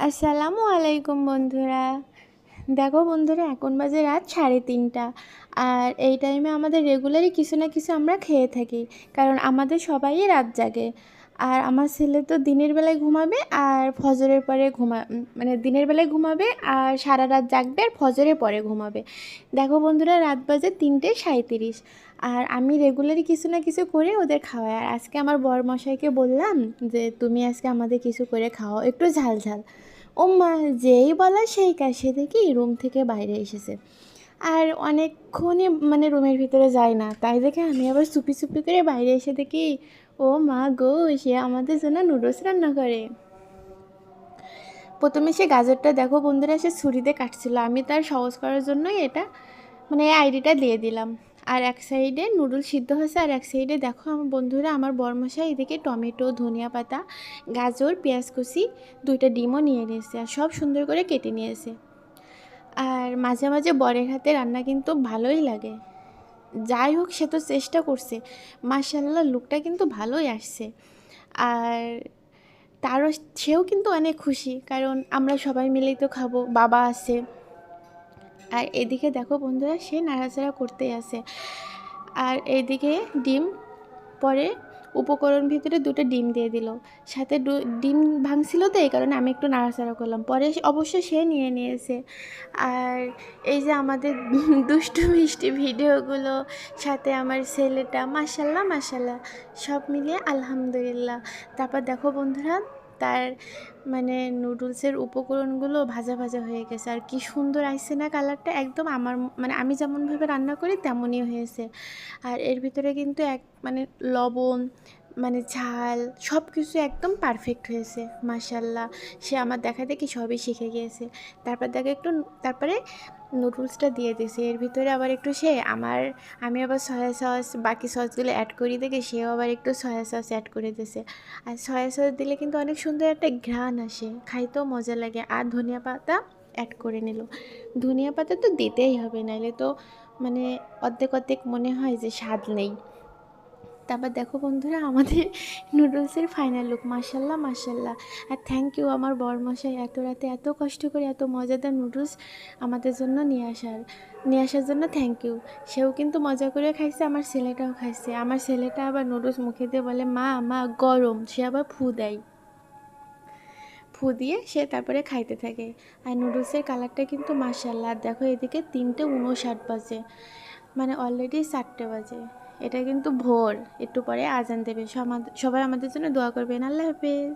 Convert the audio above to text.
আসসালামু আলাইকুম বন্ধুরা। দেখো বন্ধুরা, এখন বাজে রাত 3:30। আর এই টাইমে আমাদের রেগুলারই কিছু না কিছু আমরা খেয়ে থাকি, কারণ আমাদের সবাই রাত জাগে। আর আমার ছেলে তো দিনের বেলায় ঘুমাবে আর ফজরের পরে মানে দিনের বেলায় ঘুমাবে আর সারা রাত জাগবে আর ফজরের পরে ঘুমাবে। দেখো বন্ধুরা, রাত বাজে 3:37। আর আমি রেগুলারই কিছু না কিছু করে ওদের খাওয়াই। আর আজকে আমার বরমশাইকে বললাম যে তুমি আজকে আমাদের কিছু করে খাও, একটু ঝাল ঝাল। ও মা, যেই বলা সেই কাজ, সে দেখি রুম থেকে বাইরে এসেছে। আর অনেকক্ষণই মানে রুমের ভিতরে যায় না, তাই দেখে আমি আবার চুপি চুপি করে বাইরে এসে দেখি ও মা গো, সে আমাদের জন্য নুডলস রান্না করে। প্রথমে সে গাজরটা দেখো বন্ধুরা, সে ছুরিতে কাটছিল, আমি তার সহজ করার জন্যই এটা মানে এই আইডিটা দিয়ে দিলাম। আর এক সাইডে নুডলস সিদ্ধ হয়েছে, আর এক সাইডে দেখো আমার বন্ধুরা, আমার বরমশাই এদিকে টমেটো, ধনিয়া পাতা, গাজর, পেঁয়াজ কুচি, 2টা ডিমও নিয়ে নিয়েছে আর সব সুন্দর করে কেটে নিয়েছে। আর মাঝে মাঝে বরের হাতে রান্না কিন্তু ভালোই লাগে। যাই হোক, সে তো চেষ্টা করছে, মাশাআল্লাহ লুকটা কিন্তু ভালোই আসছে। আর তারও সেও কিন্তু অনেক খুশি, কারণ আমরা সবাই মিলেই তো খাবো, বাবা আছে। আর এদিকে দেখো বন্ধুরা, সে নাড়াচাড়া করতেই আছে। আর এইদিকে ডিম পরে উপকরণ ভিতরে 2টা ডিম দিয়ে দিল, সাথে ডিম ভাঙছিল, তো এই কারণে আমি একটু নাড়াচাড়া করলাম, পরে অবশ্য সে নিয়ে নিয়েছে। আর এই যে আমাদের দুষ্টু মিষ্টি ভিডিওগুলো, সাথে আমার ছেলেটা, মাশাল্লাহ মাশাল্লাহ, সব মিলিয়ে আলহামদুলিল্লাহ। তারপর দেখো বন্ধুরা, তার মানে নুডলসের উপকরণগুলো ভাজা ভাজা হয়ে গেছে, আর কি সুন্দর আসছে না কালারটা, একদম আমার মানে আমি যেমনভাবে রান্না করি তেমনই হয়েছে। আর এর ভিতরে কিন্তু মানে লবণ, মানে ঝাল, সব কিছু একদম পারফেক্ট হয়েছে মাশাল্লাহ। সে আমার দেখা দেখি সবই শিখে গিয়েছে। তারপরে নুডলসটা দিয়ে দিয়েছে, এর ভিতরে আবার একটু আমি আবার সয়া সস, বাকি সসগুলো অ্যাড করি দেখে সেও আবার একটু সয়া সস অ্যাড করে দিয়েছে। আর সয়া সস দিলে কিন্তু অনেক সুন্দর একটা ঘ্রাণ আসে, খাইতেও মজা লাগে। আর ধনিয়া পাতা অ্যাড করে নিল। ধনিয়া পাতা তো দিতেই হবে, নাহলে তো মানে অর্ধেক অর্ধেক মনে হয় যে স্বাদ নেই। তারপর দেখো বন্ধুরা, আমাদের নুডলসের ফাইনাল লুক, মাশাল্লাহ মাশাল্লাহ। আর থ্যাংক ইউ আমার বরমশাই, এত রাতে এত কষ্ট করে এত মজাদার নুডলস আমাদের জন্য নিয়ে আসার জন্য থ্যাংক ইউ। সেও কিন্তু মজা করে খাইছে, আমার ছেলেটাও খাইছে। আমার ছেলেটা আবার নুডলস মুখে দিয়ে বলে মা মা গরম, সে আবার ফু দেয়, ফু দিয়ে সে তারপরে খাইতে থাকে। আর নুডলসের কালারটা কিন্তু মাশাল্লাহ। দেখো এদিকে 3:59 বাজে, মানে অলরেডি 4টে বাজে। এটা কিন্তু ভোর, একটু পরে আজান দেবে। সবাই আমাদের জন্য দোয়া করবেন। আল্লাহ হাফেজ।